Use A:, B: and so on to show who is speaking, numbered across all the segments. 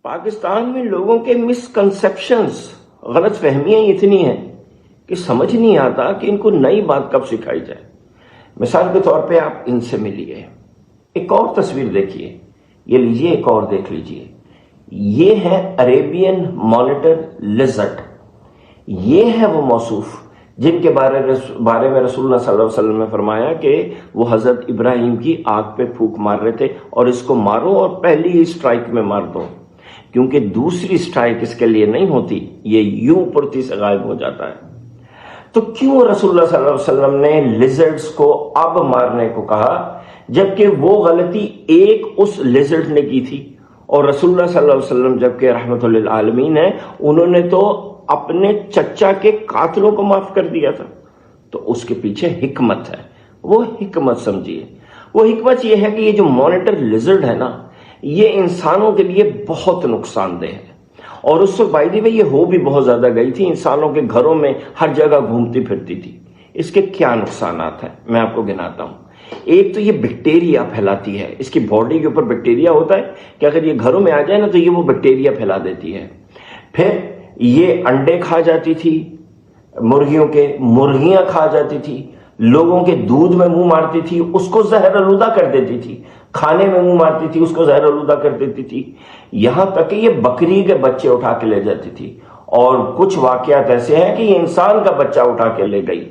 A: پاکستان میں لوگوں کے مسکنسیپشنز، غلط فہمیاں اتنی ہیں کہ سمجھ نہیں آتا کہ ان کو نئی بات کب سکھائی جائے۔ مثال کے طور پہ آپ ان سے ملیے، ایک اور تصویر دیکھیے، یہ لیجیے، ایک اور دیکھ لیجیے، یہ ہے عریبین مانیٹر لیزرڈ۔ یہ ہے وہ موصوف جن کے بارے میں رسول اللہ صلی اللہ علیہ وسلم نے فرمایا کہ وہ حضرت ابراہیم کی آگ پہ پھونک مار رہے تھے اور اس کو مارو اور پہلی ہی سٹرائک میں مار دو، کیونکہ دوسری سٹرائک اس کے لیے نہیں ہوتی، یہ یوں پرتی سے غائب ہو جاتا ہے۔ تو کیوں رسول اللہ صلی اللہ علیہ وسلم نے لیزرڈز کو اب مارنے کو کہا، جبکہ وہ غلطی ایک اس لیزرڈ نے کی تھی، اور رسول اللہ صلی اللہ علیہ وسلم جبکہ رحمت للعالمین ہیں، انہوں نے تو اپنے چچا کے قاتلوں کو معاف کر دیا تھا۔ تو اس کے پیچھے حکمت ہے، وہ حکمت سمجھیے۔ وہ حکمت یہ ہے کہ یہ جو مانیٹر لیزرڈ ہے نا، یہ انسانوں کے لیے بہت نقصان دہ ہے، اور اس وقت بائی دی وے یہ ہو بھی بہت زیادہ گئی تھی، انسانوں کے گھروں میں ہر جگہ گھومتی پھرتی تھی۔ اس کے کیا نقصانات ہیں میں آپ کو گناتا ہوں۔ ایک تو یہ بیکٹیریا پھیلاتی ہے، اس کی باڈی کے اوپر بیکٹیریا ہوتا ہے کہ اگر یہ گھروں میں آ جائے نا تو یہ وہ بیکٹیریا پھیلا دیتی ہے۔ پھر یہ انڈے کھا جاتی تھی مرغیوں کے، مرغیاں کھا جاتی تھی، لوگوں کے دودھ میں منہ مارتی تھی، اس کو زہر آلودہ کر دیتی تھی، کھانے میں منہ مارتی تھی، اس کو زہر آلودہ کر دیتی تھی، یہاں تک کہ یہ بکری کے بچے اٹھا کے لے جاتی تھی، اور کچھ واقعات ایسے ہیں کہ یہ انسان کا بچہ اٹھا کے لے گئی۔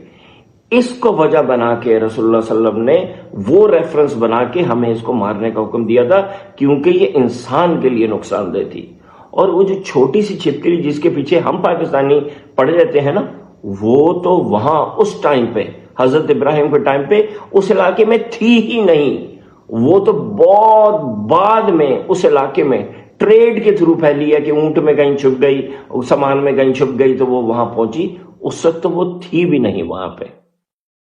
A: اس کو وجہ بنا کے رسول اللہ صلی اللہ علیہ وسلم نے وہ ریفرنس بنا کے ہمیں اس کو مارنے کا حکم دیا تھا، کیونکہ یہ انسان کے لیے نقصان دہ تھی۔ اور وہ جو چھوٹی سی چھپکلی جس کے پیچھے ہم پاکستانی پڑے رہتے ہیں نا، وہ تو وہاں اس ٹائم پہ حضرت ابراہیم کے ٹائم پہ اس علاقے میں تھی ہی نہیں، وہ تو بہت بعد میں اس علاقے میں ٹریڈ کے تھرو پھیلی ہے کہ اونٹ میں کہیں چھپ گئی، سامان میں کہیں چھپ گئی تو وہ وہاں پہنچی، اس وقت تو وہ تھی بھی نہیں وہاں پہ۔